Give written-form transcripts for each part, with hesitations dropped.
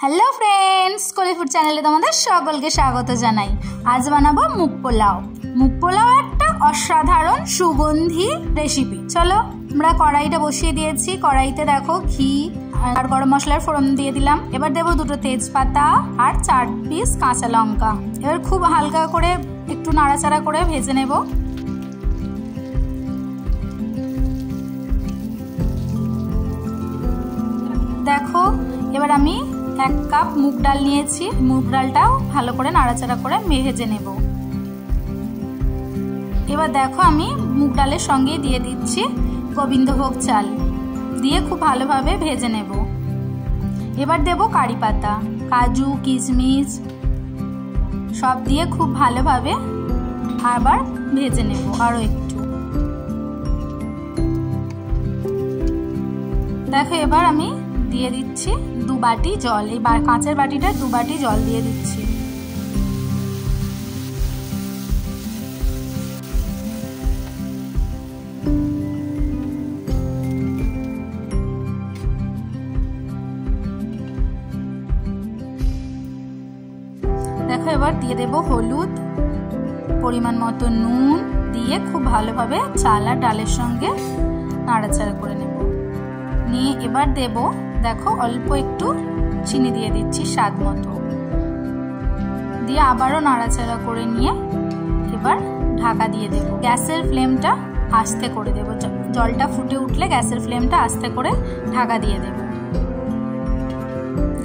Hello friends Koli food चैनले तुम्हारे सकलके स्वागत जानाई। आज बनाबो मुग पोलाव। मुग पोलाव একটা অসাধারণ সুগন্ধি রেসিপি। চলো আমরা কড়াইটা বসিয়ে দিয়েছি। কড়াইতে দেখো ঘি আর গরম মশলার ফোড়ন দিয়ে দিলাম। এবার দেব দুটো তেজপাতা আর 4 পিস কাঁচা লঙ্কা। এবার খুব হালকা করে একটু নাড়াচাড়া করে ভেজে নেব। দেখো এবার আমি 1 কাপ মুগ ডাল নিয়েছি। মুগ ডালটাও ভালো করে নাড়াচাড়া করে ভেজে নেব। এবার দেখো আমি মুগ ডালের সঙ্গে দিয়ে দিচ্ছি গোবিন্দভোগ চাল, দিয়ে খুব ভালোভাবে ভেজে নেব। এবার দেব কারি পাতা, কাজু কিশমিশ সব দিয়ে খুব ভালোভাবে আবার ভেজে নেব আরো একটু। দেখো এবার আমি দিয়ে দিচ্ছি 2 বাটি জল। এই কাঁচের বাটিটা 2 বাটি জল দিয়ে দিচ্ছি। দেখো এবার দিয়ে দেব হলুদ, পরিমাণ মতো নুন দিয়ে খুব ভালোভাবে চাল আর ডালের সঙ্গে নাড়াচাড়া করে নেব। নিয়ে এবার দেব দেখো অল্প একটু চিনি দিয়ে দিচ্ছি স্বাদ মতো, দিয়ে আবারও নাড়াচাড়া করে নিয়ে এবার ঢাকা দিয়ে দেব। গ্যাসের ফ্লেমটা আস্তে করে দেব। জলটা ফুটে উঠলে গ্যাসের ফ্লেমটা আস্তে করে ঢাকা দিয়ে দেব।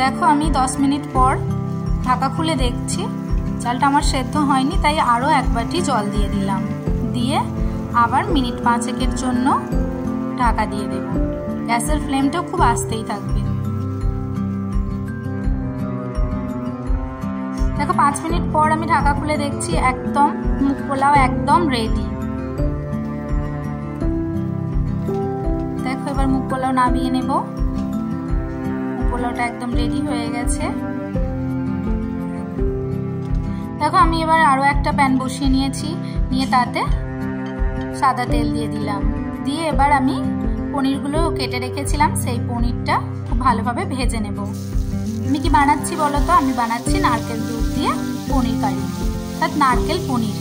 দেখো আমি 10 মিনিট পর ঢাকা খুলে দেখছি চালটা আমার সেদ্ধ হয়নি, তাই আরও 1 বাটি জল দিয়ে দিলাম। দিয়ে আবার মিনিট 5 জন্য ঢাকা দিয়ে দেব। গ্যাসের ফ্লেমটা খুব আস্তেই থাকবে। দেখো 5 মিনিট পর আমি ঢাকা খুলে দেখছি একদম মুগ পোলাও একদম রেডি। দেখো এবার মুগ পোলাও নামিয়ে নেব। মুগ পোলাওটা একদম রেডি হয়ে গেছে। দেখো আমি এবার আরো একটা প্যান বসিয়ে নিয়েছি, নিয়ে তাতে সাদা তেল দিয়ে দিলাম। দিয়ে এবার আমি পনিরগুলো কেটে রেখেছিলাম সেই পনিরটা খুব ভালোভাবে ভেজে নেব। আমি কি বানাচ্ছি বলো তো? আমি বানাচ্ছি নারকেল দুধ দিয়ে পনির কারি, অর্থাৎ নারকেল পনির।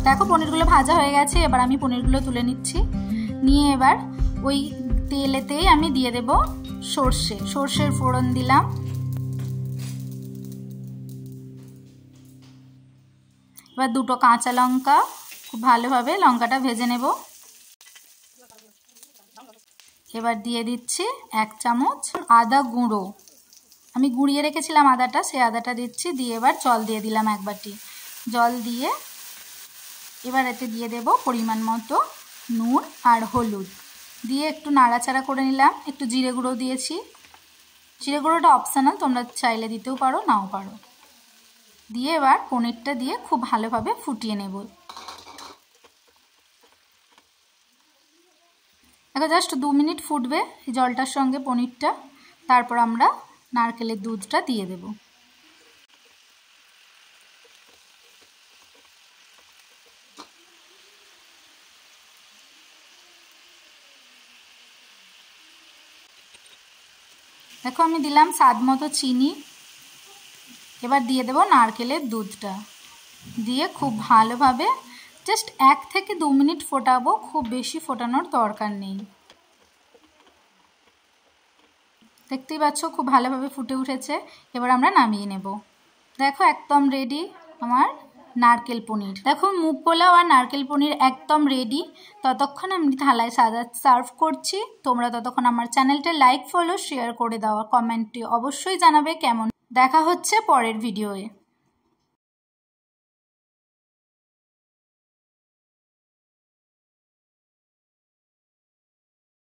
দেখো পনিরগুলো ভাজা হয়ে গেছে। এবার আমি পনিরগুলো তুলে নিচ্ছি। নিয়ে এবার ওই তেলেতেই আমি দিয়ে দেব সর্ষের ফোড়ন দিলাম। এবার 2টো কাঁচা লঙ্কা, খুব ভালোভাবে লঙ্কাটা ভেজে নেব। এবার দিয়ে দিচ্ছি 1 চামচ আদা গুঁড়ো। আমি গুঁড়িয়ে রেখেছিলাম আদাটা, সেই আদাটা দিচ্ছি। দিয়ে এবার জল দিয়ে দিলাম 1 বাটি। জল দিয়ে এবার এতে দিয়ে দেব পরিমাণ মতো নুন আর হলুদ, দিয়ে একটু নাড়াচাড়া করে নিলাম। একটু জিরে গুঁড়ো দিয়েছি। জিরে গুঁড়োটা অপশনাল, তোমরা চাইলে দিতেও পারো নাও পারো। দিয়ে এবার পনিরটা দিয়ে খুব ভালোভাবে ফুটিয়ে নেব। দেখো জাস্ট 2 মিনিট ফুটবে এই জলটার সঙ্গে পনিরটা, তারপর আমরা নারকেলের দুধটা দিয়ে দেব। দেখো আমি দিলাম স্বাদ মতো চিনি। এবার দিয়ে দেব নারকেলের দুধটা, দিয়ে খুব ভালোভাবে জাস্ট 1 থেকে 2 মিনিট ফোটাবো, খুব বেশি ফোটানোর দরকার নেই। দেখতেই পাচ্ছ খুব ভালোভাবে ফুটে উঠেছে। এবার আমরা নামিয়ে নেব। দেখো একদম রেডি আমার নারকেল পনির। দেখো মুগ পোলাও আর নারকেল পনির একদম রেডি। ততক্ষণ আমি থালায় সার্ভ করছি। তোমরা ততক্ষণ আমার চ্যানেলটা লাইক ফলো শেয়ার করে দাও, কমেন্টে অবশ্যই জানাবে কেমন। দেখা হচ্ছে পরের ভিডিওয়ে।